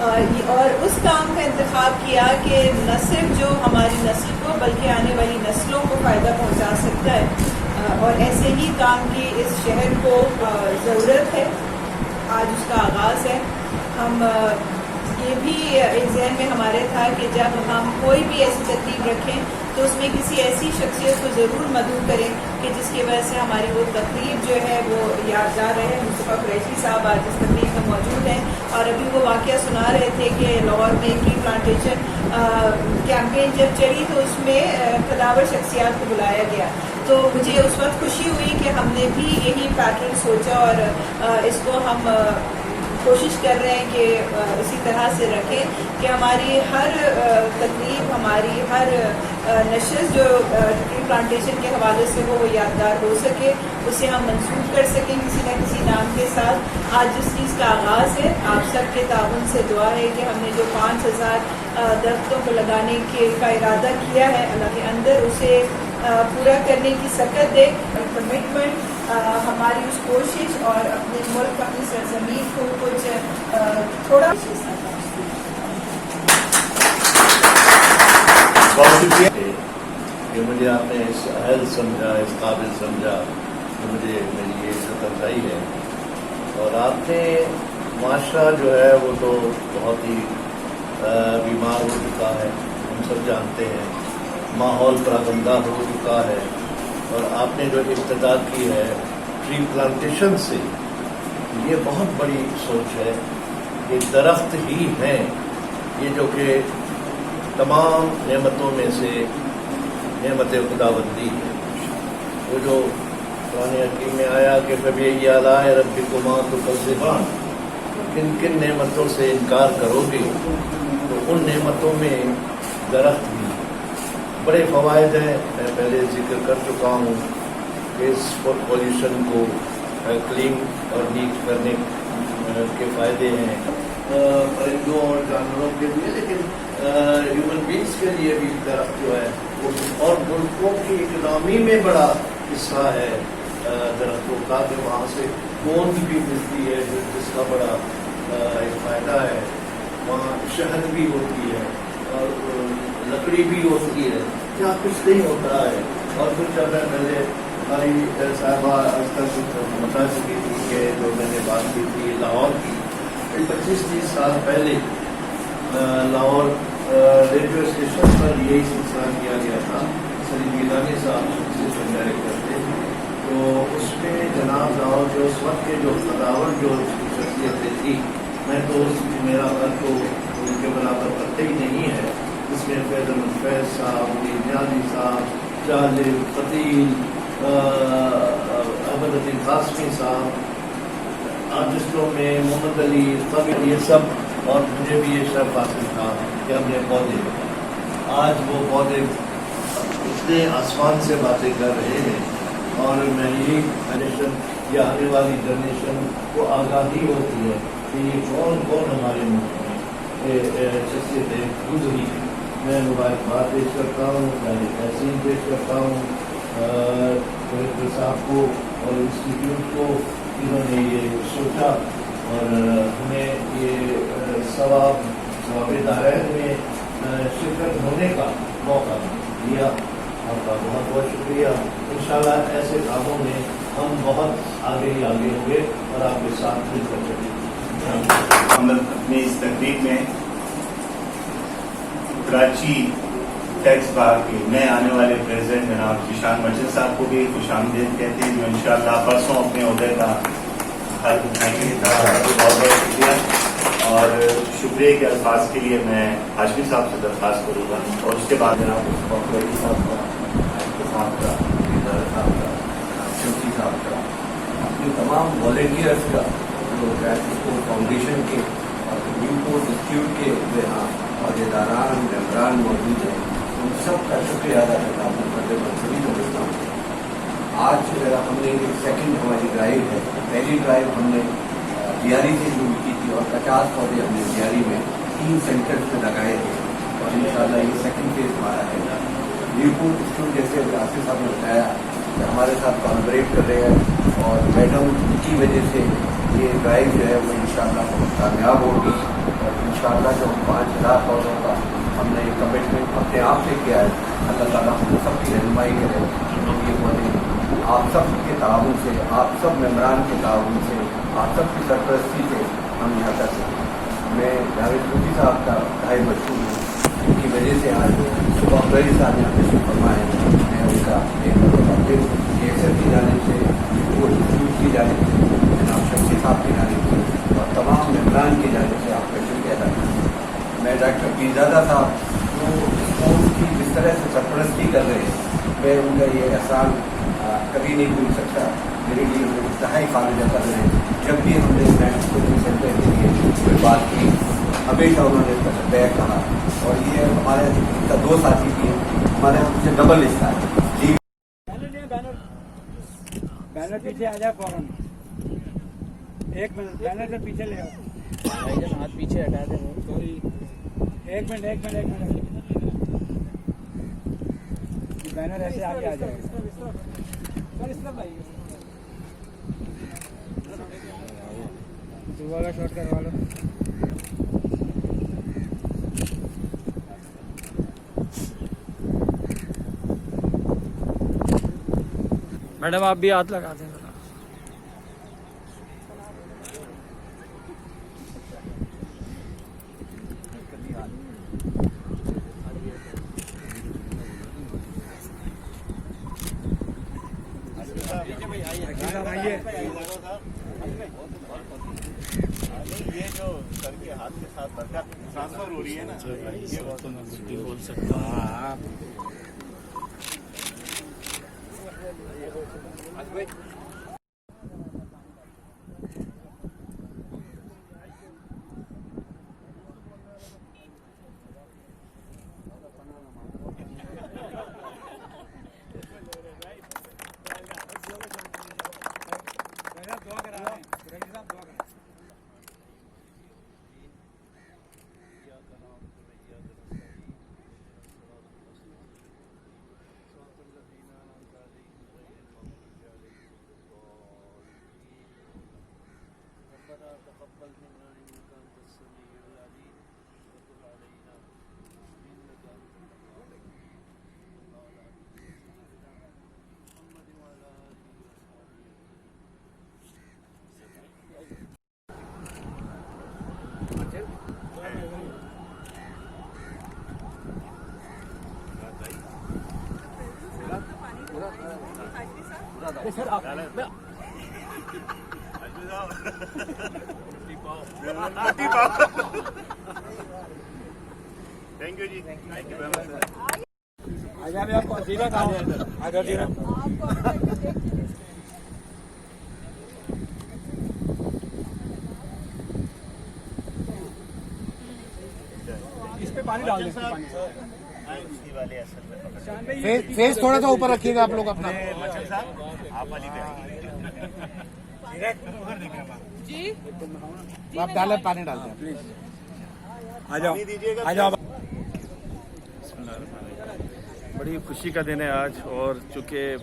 اور اس کام کا انتخاب کیا کہ نہ صرف جو ہماری نسل کو بلکہ آنے والی نسلوں کو فائدہ پہنچا سکتا ہے، اور ایسے ہی کام کی اس شہر کو ضرورت ہے۔ آج اس کا آغاز ہے۔ ہم یہ بھی ایک ذہن میں ہمارے تھا کہ جب ہم کوئی بھی ایسی تقریب رکھیں تو اس میں کسی ایسی شخصیت کو ضرور مدعو کریں کہ جس کی وجہ سے ہماری وہ تقریب جو ہے وہ یادگار رہے۔ مصطفیٰ قریشی صاحب آج اس تقریب میں موجود ہیں، اور ابھی وہ واقعہ سنا رہے تھے کہ لاہور میں ٹری پلانٹیشن کیمپین جب چلی تو اس میں قداور شخصیات کو بلایا گیا، تو مجھے اس وقت خوشی ہوئی کہ ہم نے بھی یہی پیٹرن سوچا، اور اس کو ہم کوشش کر رہے ہیں کہ اسی طرح سے رکھیں کہ ہماری ہر تقریب، ہماری ہر نشست جو ٹری پلانٹیشن کے حوالے سے ہو وہ یادگار ہو سکے، اسے ہم منسوخ کر سکیں کسی نہ کسی نام کے ساتھ۔ آج جس چیز کا آغاز ہے، آپ سب کے تعاون سے دعا ہے کہ ہم نے جو 5000 درختوں کو لگانے کا ارادہ کیا ہے، اللہ کے اندر اسے پورا کرنے کی سکت دے، کمٹمنٹ، ہماری اس کوشش اور اپنے ملک، اپنی سرزمین کو کچھ تھوڑا بہت شکریہ کہ مجھے آپ نے اس اہل سمجھا، اس قابل سمجھا کہ مجھے میری یہ عزت افزائی ہے۔ اور آپ نے معاشرہ جو ہے وہ تو بہت ہی بیمار ہو چکا ہے، ہم سب جانتے ہیں، ماحول پراگندہ ہو چکا ہے، اور آپ نے جو ابتدا کی ہے ٹری پلانٹیشن سے، یہ بہت بڑی سوچ ہے کہ درخت ہی ہیں یہ جو کہ تمام نعمتوں میں سے نعمت خداوندی ہے۔ وہ جو قرآن حکیم میں آیا کہ فبأي آلاء ربكما تكذبان، کن کن نعمتوں سے انکار کرو گے، تو ان نعمتوں میں درخت بھی بڑے فوائد ہیں۔ میں پہلے ذکر کر چکا ہوں کہ اس پولوشن کو کلین اور نیٹ کرنے کے فائدے ہیں پرندوں اور جانوروں کے لیے، لیکن ہیومن بینگس کے لیے بھی درخت جو ہے وہ، اور ملکوں کی اکنامی میں بڑا حصہ ہے درختوں کا، کہ وہاں سے گوند بھی ملتی ہے جس کا بڑا ایک فائدہ ہے۔ وہاں شہد بھی ہوتی ہے اور لکڑی بھی ہوتی ہے، کیا کچھ نہیں ہوتا ہے۔ اور پھر جب میں پہلے ہماری صاحبہ آج تک بتا چکی تھی کہ جو میں نے بات کی تھی لاہور کی، 25-30 سال پہلے لاہور ریڈیو اسٹیشن پر یہی سلسلہ کیا گیا تھا، سلیم گیلانی صاحب اسٹیشن ڈائریکٹر تھے، تو اس میں جناب لاہور کے اس وقت کے جو قداور جو شخصیتیں تھی، میں تو میرا گھر تو ان کے برابر کرتے ہی نہیں ہے، اس میں فیض احمد فیض صاحب، نیازی صاحب، جالب، قتیل، احمد الدین قاسمی صاحب، آرٹسٹوں میں محمد علی قبیل، یہ سب، اور مجھے بھی یہ شرف حاصل تھا کہ ہم نے پودے، آج وہ پودے اتنے آسمان سے باتیں کر رہے ہیں، اور میں یہی جنریشن یا آنے والی جنریشن کو آگاہی ہوتی ہے کہ یہ کون کون ہمارے ملک میں شخصیتیں گزری۔ میں مبارکباد پیش کرتا ہوں، میں تحسین پیش کرتا ہوں ڈائریکٹر صاحب کو اور انسٹیٹیوٹ کو، انہوں نے یہ سوچا اور ہمیں یہ ثواب دارین میں شرکت ہونے کا موقع دیا۔ آپ کا بہت بہت شکریہ۔ انشاءاللہ ایسے کاموں میں ہم بہت آگے ہی آگے ہوں گے اور آپ کے ساتھ مل کر چلیں۔ ہم اپنی اس تقریب میں کراچی ٹیکس بار کے نئے آنے والے پریزیڈنٹ جناب ذیشان مجید صاحب کو بھی خوش آمدید کہتے ہیں، جو انشاءاللہ پرسوں اپنے عہدے کا حلف اٹھائیں گے۔ بہت بہت شکریہ، اور شکریہ کے الفاظ کے لیے میں ہاشمی صاحب سے درخواست کروں گا، اور اس کے بعد جناب مصطفیٰ قریشی صاحب کا، صاحب کا، صاحب کا، شفیع صاحب کا، اپنے تمام والنٹیئرس کا، جو اسپورٹ فاؤنڈیشن کے اور نیوپورٹ انسٹیٹیوٹ کے جو یہاں عہدیداران ممبران موجود ہیں، ان سب کا شکریہ ادا کرتا ہوں، سبھی سمجھتا ہوں۔ آج ہم نے سیکنڈ ہماری ڈرائیو ہے، پہلی ڈرائیو ہم نے دیاری سے شروع کی تھی اور 50 پودے ہم نے دیاری میں 3 سینٹرز میں لگائے تھے، اور انشاءاللہ یہ سیکنڈ فیز ہمارا ہے۔ نیوپورٹ انسٹیٹیوٹ جیسے آصف صاحب نے بتایا کہ ہمارے ساتھ کالابریٹ کر رہے ہیں، اور میڈم کی وجہ سے یہ ڈرائیو جو ہے وہ انشاءاللہ بہت کامیاب ہوگی اور انشاءاللہ جو 5000 پودوں کا ہم نے کمٹمنٹ اپنے آپ سے کیا ہے، اللہ تعالیٰ ہم سب کی رہنمائی کرے. یہ پودے آپ سب کے تعاون سے، آپ سب ممبران کے تعاون سے، آپ سب کی سرپرستی سے ہم یہاں کر سکیں. میں جاوید صوفی صاحب کا بھائی مشہور ہوں، ان کی وجہ سے آج صبح بڑی صاحب یہاں تشریف فرما ہے. میں ان کا ایک کی جانب سے، وہ انسٹیٹیوٹ کی جانب سے، جناب شمسی صاحب کی جانب سے اور تمام ممبران کی جانب سے آپ کا شکریہ ادا کرتا ہوں. میں ڈاکٹر پیرزادہ صاحب جو اسپورٹس کی جس طرح سے سرپرستی کر رہے ہیں، میں ان کا یہ احسان کبھی نہیں بھول سکتا. میرے لیے وہ انتہائی فائدہ کر رہے ہیں. جب بھی ہم نے نیشنل کوچنگ سینٹر کے لیے کوئی بات کی، ہمیشہ انہوں نے بیک کہا. اور یہ ہمارے ان کا 2 ساتھی بھی ہیں، ہمارے ان سے ڈبل حصہ ہے. بینر پیچھے آ جائے فوراً. ایک منٹ بینر سے پیچھے لے آؤ. ہاتھ پیچھے ہٹا دیں. ایک منٹ بینر ایسے آگے آ جائے. صبح کا شاٹ کروا لو. میڈم آپ بھی ہاتھ لگا دیں. یہ جو سر کے ہاتھ کے ساتھ برکت ٹرانسفر ہو رہی ہے نا، یہ بہت بول سکتا ہوں. تھینک یو جی، تھینک یو ویری مچ. اس پہ پانی ڈال دیں. فیس تھوڑا سا اوپر رکھیے گا آپ لوگ اپنا. آپ والی جی آپ ڈالیں، پانی ڈال دیں پلیز. آ جاؤ دیجیے گا. آ جاؤ. بڑی خوشی کا دن ہے آج، اور چونکہ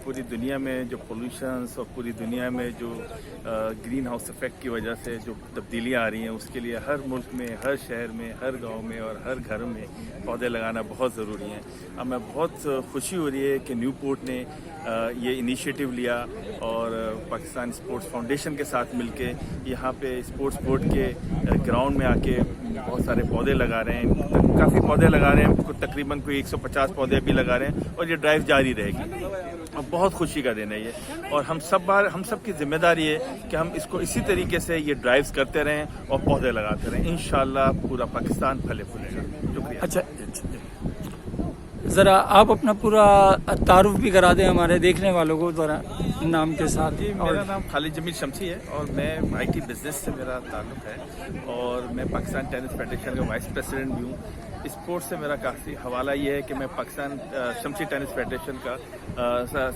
پوری دنیا میں جو پولوشنس اور پوری دنیا میں جو گرین ہاؤس ایفیکٹ کی وجہ سے جو تبدیلیاں آ رہی ہیں، اس کے لیے ہر ملک میں، ہر شہر میں، ہر گاؤں میں اور ہر گھر میں پودے لگانا بہت ضروری ہیں. اب میں بہت خوشی ہو رہی ہے کہ نیو پورٹ نے یہ انیشیٹو لیا اور پاکستان اسپورٹس فاؤنڈیشن کے ساتھ مل کے یہاں پہ اسپورٹس بورڈ کے گراؤنڈ میں آ کے بہت سارے پودے لگا رہے ہیں. کافی پودے لگا رہے ہیں، تقریباً کوئی 150 پودے بھی لگا رہے ہیں، اور یہ ڈرائیو جاری رہے گی. بہت خوشی کا دن ہے یہ، اور ہم سب کی ذمہ داری ہے کہ ہم اس کو اسی طریقے سے یہ ڈرائیوز کرتے رہیں اور پودے لگاتے رہیں. انشاءاللہ پورا پاکستان پھلے پھولے گا. شکریہ. اچھا ذرا آپ اپنا پورا تعارف بھی کرا دیں ہمارے دیکھنے والوں کو ذرا نام کے ساتھ. جی، میرا نام خالد جمیل شمسی ہے، اور میں آئی ٹی بزنس سے میرا تعلق ہے، اور میں پاکستان ٹینس فیڈریشن کا وائس پریزیڈنٹ بھی ہوں. اسپورٹ سے میرا کافی حوالہ یہ ہے کہ میں پاکستان شمسی ٹینس فیڈریشن کا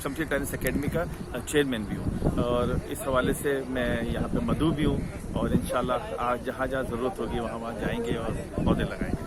شمسی ٹینس اکیڈمی کا چیئرمین بھی ہوں، اور اس حوالے سے میں یہاں پہ مدعو بھی ہوں، اور انشاءاللہ آج جہاں ضرورت ہوگی وہاں جائیں گے اور پودے لگائیں گے.